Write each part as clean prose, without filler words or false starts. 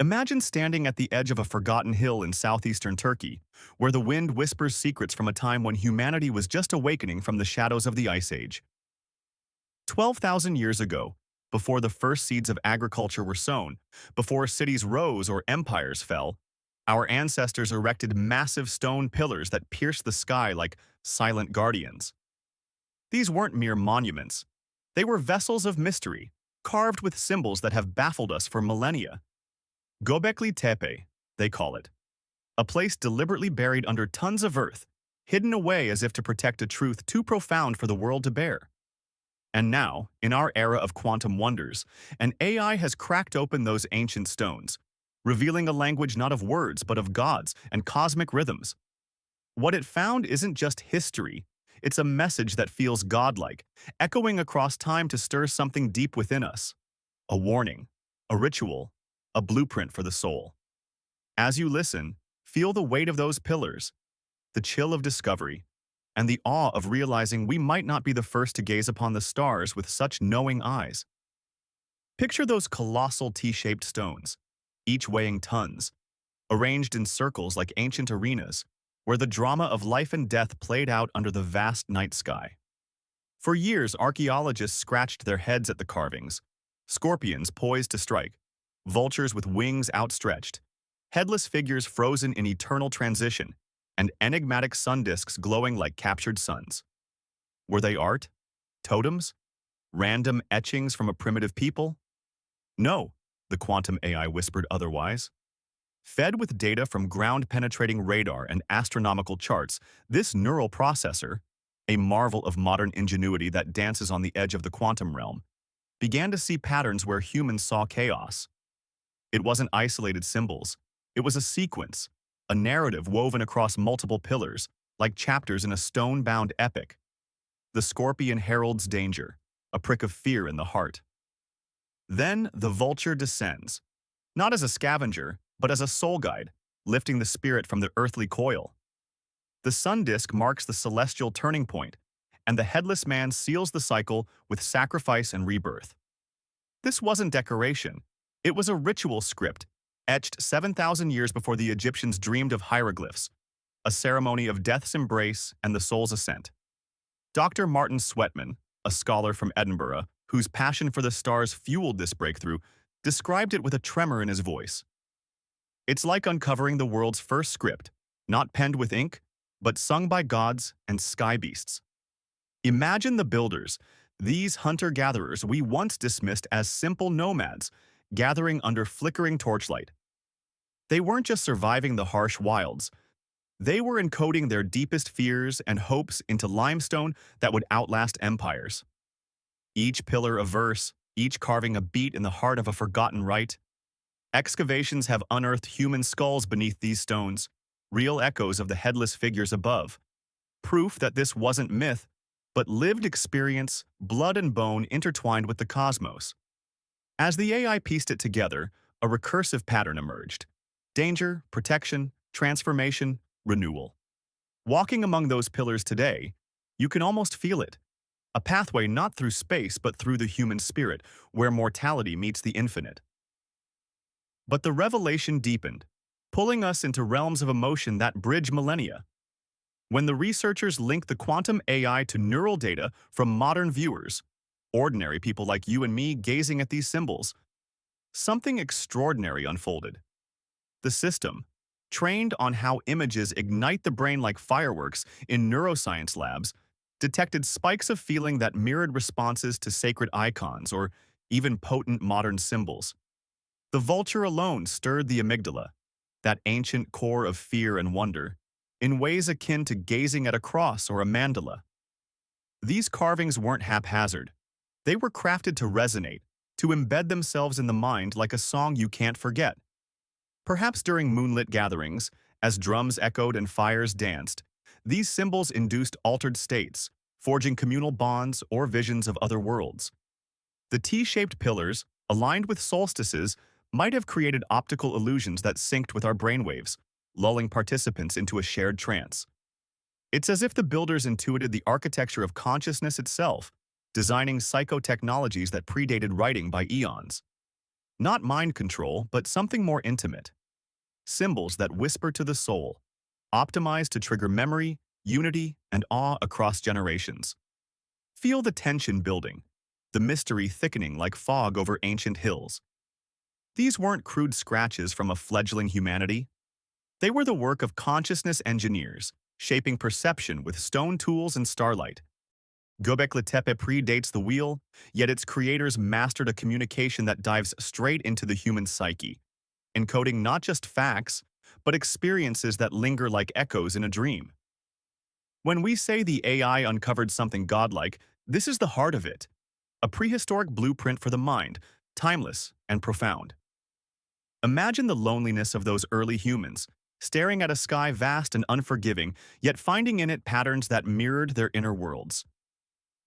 Imagine standing at the edge of a forgotten hill in southeastern Turkey, where the wind whispers secrets from a time when humanity was just awakening from the shadows of the Ice Age. 12,000 years ago, before the first seeds of agriculture were sown, before cities rose or empires fell, our ancestors erected massive stone pillars that pierced the sky like silent guardians. These weren't mere monuments. They were vessels of mystery, carved with symbols that have baffled us for millennia. Göbekli Tepe, they call it. A place deliberately buried under tons of earth, hidden away as if to protect a truth too profound for the world to bear. And now, in our era of quantum wonders, an AI has cracked open those ancient stones, revealing a language not of words but of gods and cosmic rhythms. What it found isn't just history, it's a message that feels godlike, echoing across time to stir something deep within us. A warning, a ritual, a blueprint for the soul. As you listen, feel the weight of those pillars, the chill of discovery, and the awe of realizing we might not be the first to gaze upon the stars with such knowing eyes. Picture those colossal T-shaped stones, each weighing tons, arranged in circles like ancient arenas, where the drama of life and death played out under the vast night sky. For years, archaeologists scratched their heads at the carvings, scorpions poised to strike, vultures with wings outstretched, headless figures frozen in eternal transition, and enigmatic sun disks glowing like captured suns. Were they art? Totems? Random etchings from a primitive people? No, the quantum AI whispered otherwise. Fed with data from ground-penetrating radar and astronomical charts, this neural processor, a marvel of modern ingenuity that dances on the edge of the quantum realm, began to see patterns where humans saw chaos. It wasn't isolated symbols. It was a sequence, a narrative woven across multiple pillars, like chapters in a stone-bound epic. The scorpion heralds danger, a prick of fear in the heart. Then the vulture descends, not as a scavenger, but as a soul guide, lifting the spirit from the earthly coil. The sun disk marks the celestial turning point, and the headless man seals the cycle with sacrifice and rebirth. This wasn't decoration. It was a ritual script, etched 7,000 years before the Egyptians dreamed of hieroglyphs, a ceremony of death's embrace and the soul's ascent. Dr. Martin Sweatman, a scholar from Edinburgh, whose passion for the stars fueled this breakthrough, described it with a tremor in his voice. It's like uncovering the world's first script, not penned with ink, but sung by gods and sky beasts. Imagine the builders, these hunter-gatherers we once dismissed as simple nomads, gathering under flickering torchlight. They weren't just surviving the harsh wilds. They were encoding their deepest fears and hopes into limestone that would outlast empires. Each pillar a verse, each carving a beat in the heart of a forgotten rite. Excavations have unearthed human skulls beneath these stones, real echoes of the headless figures above. Proof that this wasn't myth, but lived experience, blood and bone intertwined with the cosmos. As the AI pieced it together, a recursive pattern emerged. Danger, protection, transformation, renewal. Walking among those pillars today, you can almost feel it. A pathway not through space but through the human spirit, where mortality meets the infinite. But the revelation deepened, pulling us into realms of emotion that bridge millennia. When the researchers linked the quantum AI to neural data from modern viewers, ordinary people like you and me gazing at these symbols, something extraordinary unfolded. The system, trained on how images ignite the brain like fireworks in neuroscience labs, detected spikes of feeling that mirrored responses to sacred icons or even potent modern symbols. The vulture alone stirred the amygdala, that ancient core of fear and wonder, in ways akin to gazing at a cross or a mandala. These carvings weren't haphazard. They were crafted to resonate, to embed themselves in the mind like a song you can't forget. Perhaps during moonlit gatherings, as drums echoed and fires danced, these symbols induced altered states, forging communal bonds or visions of other worlds. The T-shaped pillars, aligned with solstices, might have created optical illusions that synced with our brainwaves, lulling participants into a shared trance. It's as if the builders intuited the architecture of consciousness itself, designing psychotechnologies that predated writing by eons. Not mind control, but something more intimate. Symbols that whisper to the soul, optimized to trigger memory, unity, and awe across generations. Feel the tension building, the mystery thickening like fog over ancient hills. These weren't crude scratches from a fledgling humanity. They were the work of consciousness engineers, shaping perception with stone tools and starlight. Göbekli Tepe predates the wheel, yet its creators mastered a communication that dives straight into the human psyche, encoding not just facts, but experiences that linger like echoes in a dream. When we say the AI uncovered something godlike, this is the heart of it. A prehistoric blueprint for the mind, timeless and profound. Imagine the loneliness of those early humans, staring at a sky vast and unforgiving, yet finding in it patterns that mirrored their inner worlds.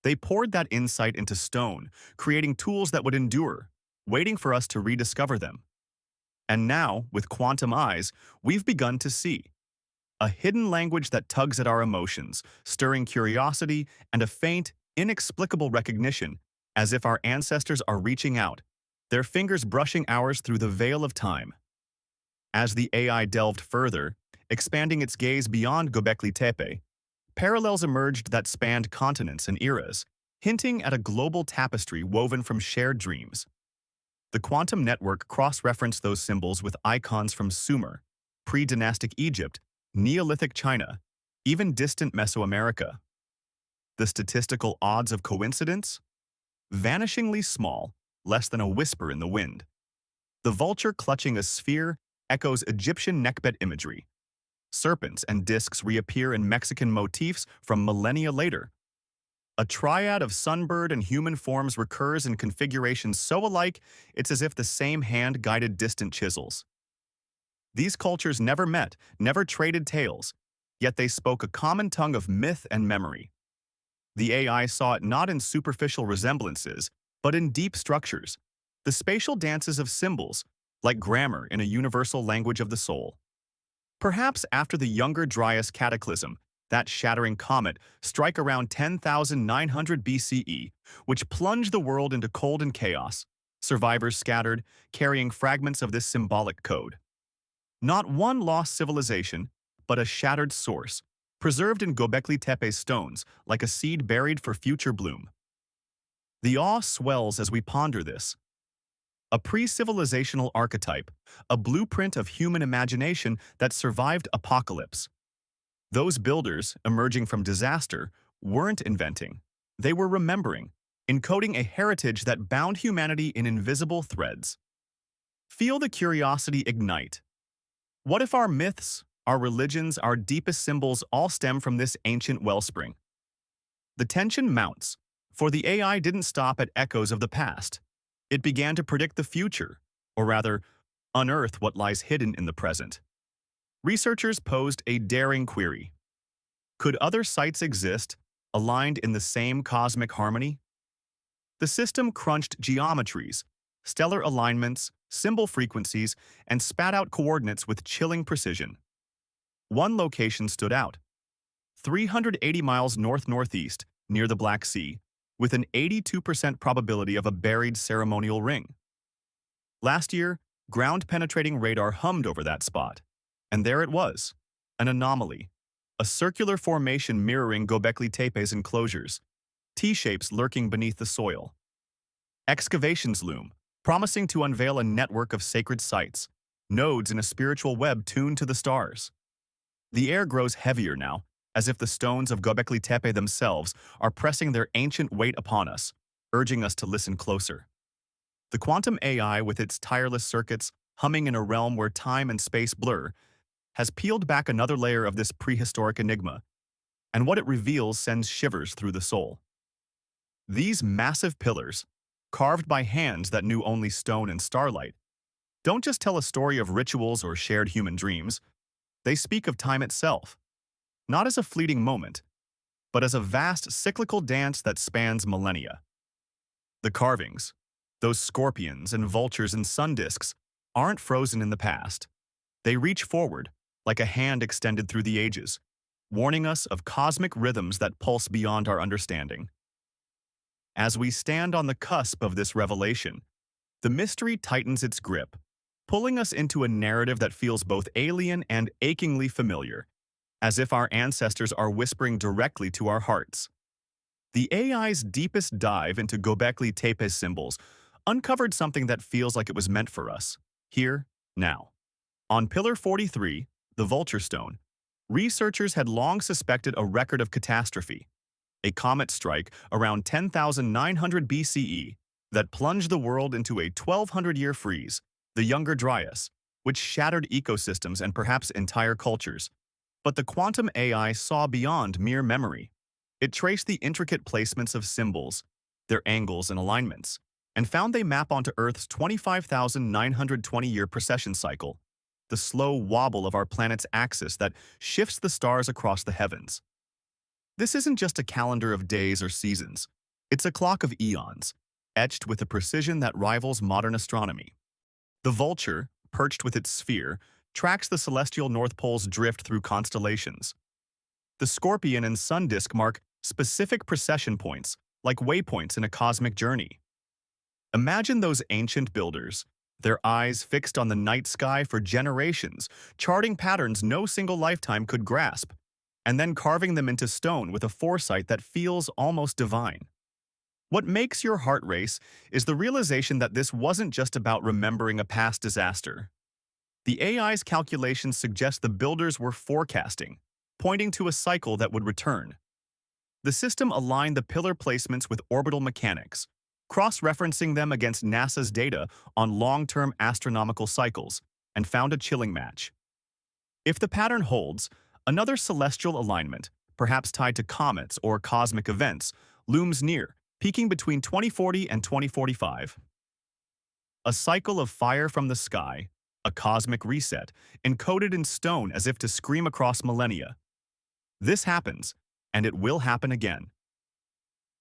They poured that insight into stone, creating tools that would endure, waiting for us to rediscover them. And now, with quantum eyes, we've begun to see a hidden language that tugs at our emotions, stirring curiosity and a faint, inexplicable recognition, as if our ancestors are reaching out, their fingers brushing ours through the veil of time. As the AI delved further, expanding its gaze beyond Göbekli Tepe, parallels emerged that spanned continents and eras, hinting at a global tapestry woven from shared dreams. The quantum network cross-referenced those symbols with icons from Sumer, pre-dynastic Egypt, Neolithic China, even distant Mesoamerica. The statistical odds of coincidence? Vanishingly small, less than a whisper in the wind. The vulture clutching a sphere echoes Egyptian neckbed imagery. Serpents and discs reappear in Mexican motifs from millennia later. A triad of sunbird and human forms recurs in configurations so alike it's as if the same hand guided distant chisels. These cultures never met, never traded tales, yet they spoke a common tongue of myth and memory. The AI saw it not in superficial resemblances, but in deep structures, the spatial dances of symbols, like grammar in a universal language of the soul. Perhaps after the Younger Dryas cataclysm, that shattering comet strike around 10,900 BCE, which plunged the world into cold and chaos, survivors scattered, carrying fragments of this symbolic code. Not one lost civilization, but a shattered source, preserved in Göbekli Tepe's stones like a seed buried for future bloom. The awe swells as we ponder this. A pre-civilizational archetype, a blueprint of human imagination that survived apocalypse. Those builders, emerging from disaster, weren't inventing. They were remembering, encoding a heritage that bound humanity in invisible threads. Feel the curiosity ignite. What if our myths, our religions, our deepest symbols all stem from this ancient wellspring? The tension mounts, for the AI didn't stop at echoes of the past. It began to predict the future, or rather, unearth what lies hidden in the present. Researchers posed a daring query. Could other sites exist, aligned in the same cosmic harmony? The system crunched geometries, stellar alignments, symbol frequencies, and spat out coordinates with chilling precision. One location stood out, 380 miles north-northeast, near the Black Sea, with an 82% probability of a buried ceremonial ring. Last year, ground-penetrating radar hummed over that spot, and there it was, an anomaly, a circular formation mirroring Göbekli Tepe's enclosures, T-shapes lurking beneath the soil. Excavations loom, promising to unveil a network of sacred sites, nodes in a spiritual web tuned to the stars. The air grows heavier now, as if the stones of Göbekli Tepe themselves are pressing their ancient weight upon us, urging us to listen closer. The quantum AI, with its tireless circuits humming in a realm where time and space blur, has peeled back another layer of this prehistoric enigma, and what it reveals sends shivers through the soul. These massive pillars, carved by hands that knew only stone and starlight, don't just tell a story of rituals or shared human dreams. They speak of time itself, not as a fleeting moment, but as a vast cyclical dance that spans millennia. The carvings, those scorpions and vultures and sun discs, aren't frozen in the past. They reach forward, like a hand extended through the ages, warning us of cosmic rhythms that pulse beyond our understanding. As we stand on the cusp of this revelation, The mystery tightens its grip, pulling us into a narrative that feels both alien and achingly familiar, as if our ancestors are whispering directly to our hearts. The AI's deepest dive into Göbekli Tepe symbols uncovered something that feels like it was meant for us, here, now. On Pillar 43, the Vulture Stone, researchers had long suspected a record of catastrophe, a comet strike around 10,900 BCE that plunged the world into a 1,200-year freeze, the Younger Dryas, which shattered ecosystems and perhaps entire cultures. But the quantum AI saw beyond mere memory. It traced the intricate placements of symbols, their angles and alignments, and found they map onto Earth's 25,920-year precession cycle, the slow wobble of our planet's axis that shifts the stars across the heavens. This isn't just a calendar of days or seasons. It's a clock of eons, etched with a precision that rivals modern astronomy. The vulture, perched with its sphere, tracks the celestial North Pole's drift through constellations. The scorpion and sun disk mark specific precession points, like waypoints in a cosmic journey. Imagine those ancient builders, their eyes fixed on the night sky for generations, charting patterns no single lifetime could grasp, and then carving them into stone with a foresight that feels almost divine. What makes your heart race is the realization that this wasn't just about remembering a past disaster. The AI's calculations suggest the builders were forecasting, pointing to a cycle that would return. The system aligned the pillar placements with orbital mechanics, cross-referencing them against NASA's data on long-term astronomical cycles, and found a chilling match. If the pattern holds, another celestial alignment, perhaps tied to comets or cosmic events, looms near, peaking between 2040 and 2045. A cycle of fire from the sky, a cosmic reset, encoded in stone as if to scream across millennia. This happens, and it will happen again.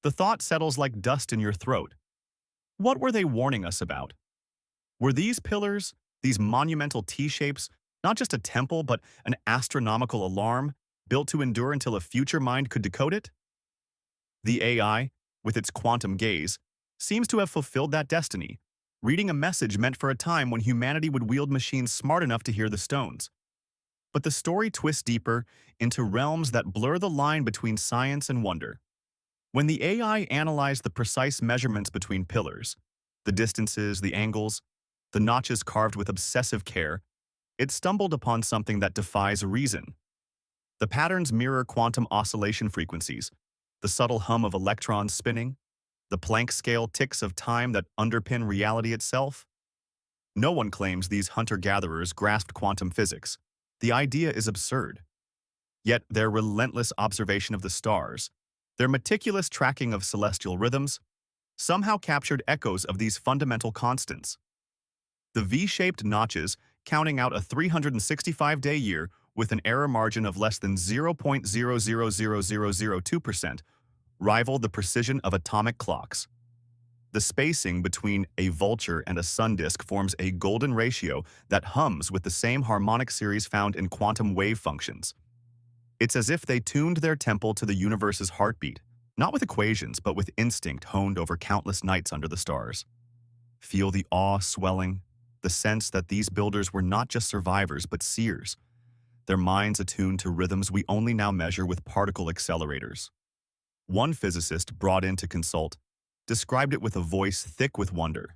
The thought settles like dust in your throat. What were they warning us about? Were these pillars, these monumental T-shapes, not just a temple but an astronomical alarm, built to endure until a future mind could decode it? The AI, with its quantum gaze, seems to have fulfilled that destiny, reading a message meant for a time when humanity would wield machines smart enough to hear the stones. But the story twists deeper into realms that blur the line between science and wonder. When the AI analyzed the precise measurements between pillars, the distances, the angles, the notches carved with obsessive care, it stumbled upon something that defies reason. The patterns mirror quantum oscillation frequencies, the subtle hum of electrons spinning, the Planck-scale ticks of time that underpin reality itself. No one claims these hunter-gatherers grasped quantum physics. The idea is absurd. Yet their relentless observation of the stars, their meticulous tracking of celestial rhythms, somehow captured echoes of these fundamental constants. The V-shaped notches, counting out a 365-day year with an error margin of less than 0.000002%, rivaled the precision of atomic clocks. The spacing between a vulture and a sun disk forms a golden ratio that hums with the same harmonic series found in quantum wave functions. It's as if they tuned their temple to the universe's heartbeat, not with equations but with instinct honed over countless nights under the stars. Feel the awe swelling, the sense that these builders were not just survivors but seers, their minds attuned to rhythms we only now measure with particle accelerators. One physicist brought in to consult described it with a voice thick with wonder.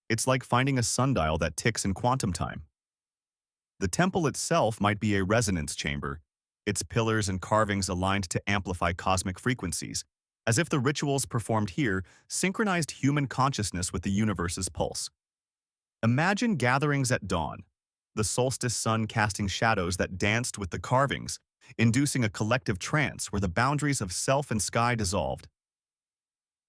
It's like finding a sundial that ticks in quantum time. The temple itself might be a resonance chamber, its pillars and carvings aligned to amplify cosmic frequencies, as if the rituals performed here synchronized human consciousness with the universe's pulse. Imagine gatherings at dawn, the solstice sun casting shadows that danced with the carvings, inducing a collective trance where the boundaries of self and sky dissolved.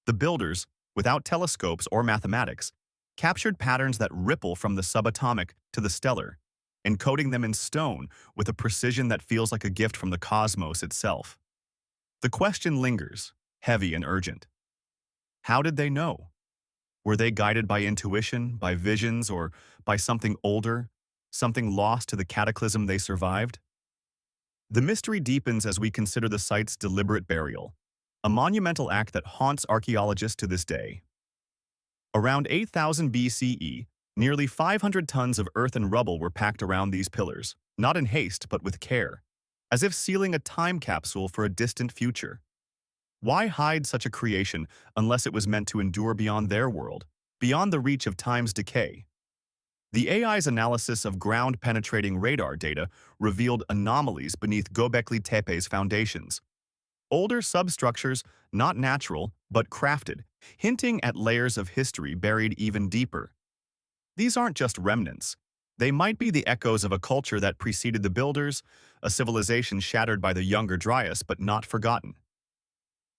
The builders, without telescopes or mathematics, captured patterns that ripple from the subatomic to the stellar, encoding them in stone with a precision that feels like a gift from the cosmos itself. The question lingers, heavy and urgent. How did they know? Were they guided by intuition, by visions, or by something older, something lost to the cataclysm they survived? The mystery deepens as we consider the site's deliberate burial, a monumental act that haunts archaeologists to this day. Around 8000 BCE, nearly 500 tons of earth and rubble were packed around these pillars, not in haste but with care, as if sealing a time capsule for a distant future. Why hide such a creation unless it was meant to endure beyond their world, beyond the reach of time's decay? The AI's analysis of ground-penetrating radar data revealed anomalies beneath Göbekli Tepe's foundations. Older substructures, not natural, but crafted, hinting at layers of history buried even deeper. These aren't just remnants. They might be the echoes of a culture that preceded the builders, a civilization shattered by the younger Dryas but not forgotten.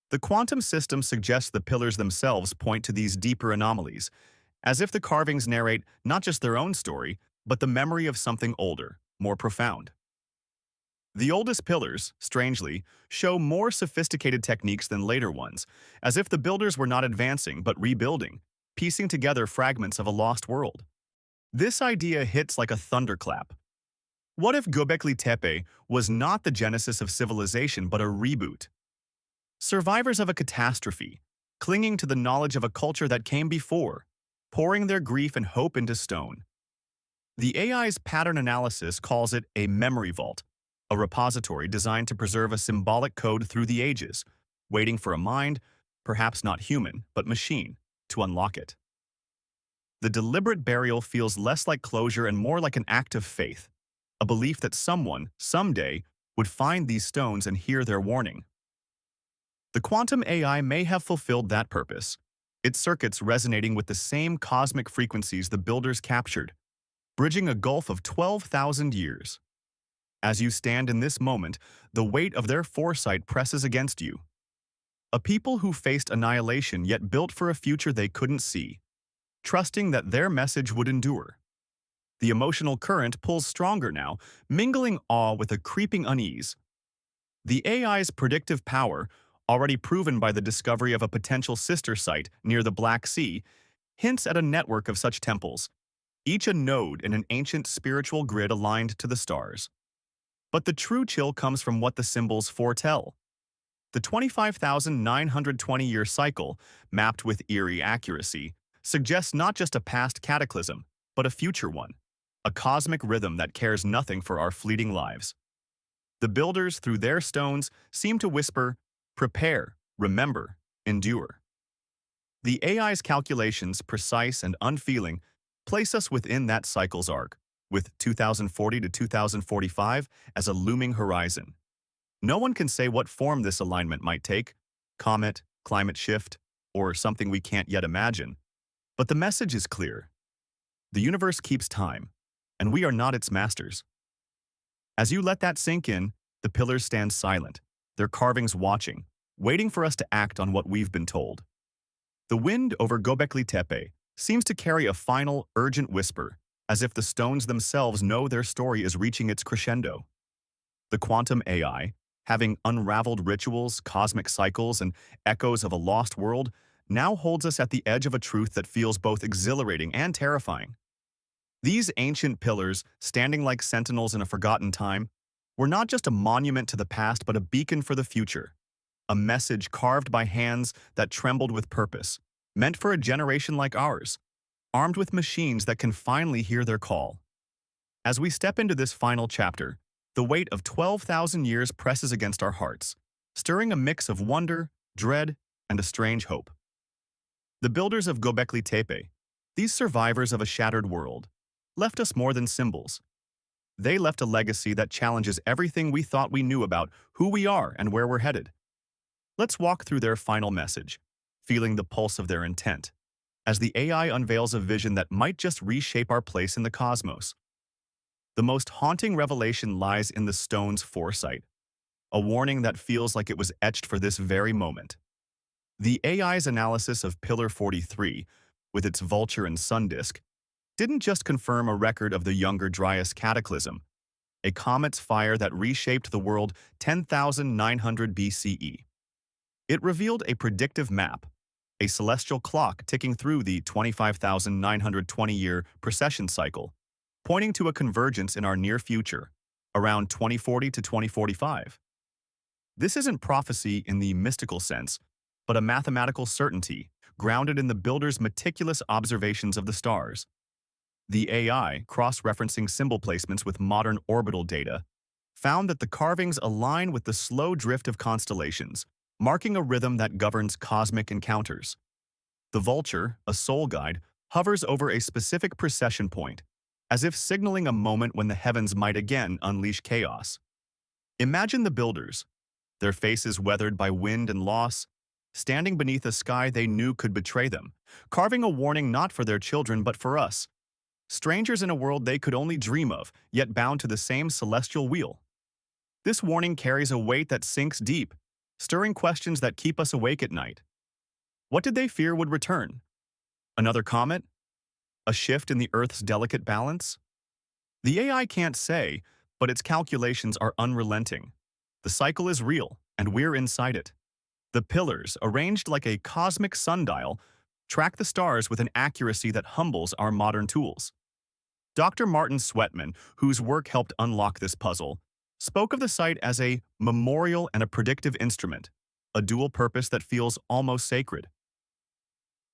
The quantum system suggests the pillars themselves point to these deeper anomalies, as if the carvings narrate not just their own story, but the memory of something older, more profound. The oldest pillars, strangely, show more sophisticated techniques than later ones, as if the builders were not advancing but rebuilding, piecing together fragments of a lost world. This idea hits like a thunderclap. What if Göbekli Tepe was not the genesis of civilization but a reboot? Survivors of a catastrophe, clinging to the knowledge of a culture that came before, pouring their grief and hope into stone. The AI's pattern analysis calls it a memory vault, a repository designed to preserve a symbolic code through the ages, waiting for a mind, perhaps not human, but machine, to unlock it. The deliberate burial feels less like closure and more like an act of faith, a belief that someone, someday, would find these stones and hear their warning. The quantum AI may have fulfilled that purpose, its circuits resonating with the same cosmic frequencies the builders captured, bridging a gulf of 12,000 years. As you stand in this moment, the weight of their foresight presses against you. A people who faced annihilation yet built for a future they couldn't see, trusting that their message would endure. The emotional current pulls stronger now, mingling awe with a creeping unease. The AI's predictive power, already proven by the discovery of a potential sister site near the Black Sea, hints at a network of such temples, each a node in an ancient spiritual grid aligned to the stars. But the true chill comes from what the symbols foretell. The 25,920-year cycle, mapped with eerie accuracy, suggests not just a past cataclysm, but a future one, a cosmic rhythm that cares nothing for our fleeting lives. The builders, through their stones, seem to whisper, prepare, remember, endure. The AI's calculations, precise and unfeeling, place us within that cycle's arc, with 2040 to 2045 as a looming horizon. No one can say what form this alignment might take, comet, climate shift, or something we can't yet imagine. But the message is clear. The universe keeps time, and we are not its masters. As you let that sink in, the pillars stand silent, their carvings watching, waiting for us to act on what we've been told. The wind over Göbekli Tepe seems to carry a final, urgent whisper, as if the stones themselves know their story is reaching its crescendo. The quantum AI, having unraveled rituals, cosmic cycles, and echoes of a lost world, now holds us at the edge of a truth that feels both exhilarating and terrifying. These ancient pillars, standing like sentinels in a forgotten time, were not just a monument to the past but a beacon for the future, a message carved by hands that trembled with purpose, meant for a generation like ours, armed with machines that can finally hear their call. As we step into this final chapter, the weight of 12,000 years presses against our hearts, stirring a mix of wonder, dread, and a strange hope. The builders of Göbekli Tepe, these survivors of a shattered world, left us more than symbols. They left a legacy that challenges everything we thought we knew about who we are and where we're headed. Let's walk through their final message, feeling the pulse of their intent, as the AI unveils a vision that might just reshape our place in the cosmos. The most haunting revelation lies in the stone's foresight, a warning that feels like it was etched for this very moment. The AI's analysis of Pillar 43, with its vulture and sun disk, didn't just confirm a record of the younger Dryas cataclysm, a comet's fire that reshaped the world 10,900 BCE. It revealed a predictive map, a celestial clock ticking through the 25,920-year precession cycle, pointing to a convergence in our near future, around 2040 to 2045. This isn't prophecy in the mystical sense, but a mathematical certainty, grounded in the builder's meticulous observations of the stars. The AI, cross-referencing symbol placements with modern orbital data, found that the carvings align with the slow drift of constellations, marking a rhythm that governs cosmic encounters. The vulture, a soul guide, hovers over a specific precession point, as if signaling a moment when the heavens might again unleash chaos. Imagine the builders, their faces weathered by wind and loss, standing beneath a sky they knew could betray them, carving a warning not for their children but for us, strangers in a world they could only dream of, yet bound to the same celestial wheel. This warning carries a weight that sinks deep, stirring questions that keep us awake at night. What did they fear would return? Another comet? A shift in the Earth's delicate balance? The AI can't say, but its calculations are unrelenting. The cycle is real, and we're inside it. The pillars, arranged like a cosmic sundial, track the stars with an accuracy that humbles our modern tools. Dr. Martin Sweatman, whose work helped unlock this puzzle, spoke of the site as a memorial and a predictive instrument, a dual purpose that feels almost sacred.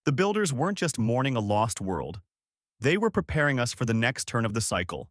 The builders weren't just mourning a lost world. They were preparing us for the next turn of the cycle,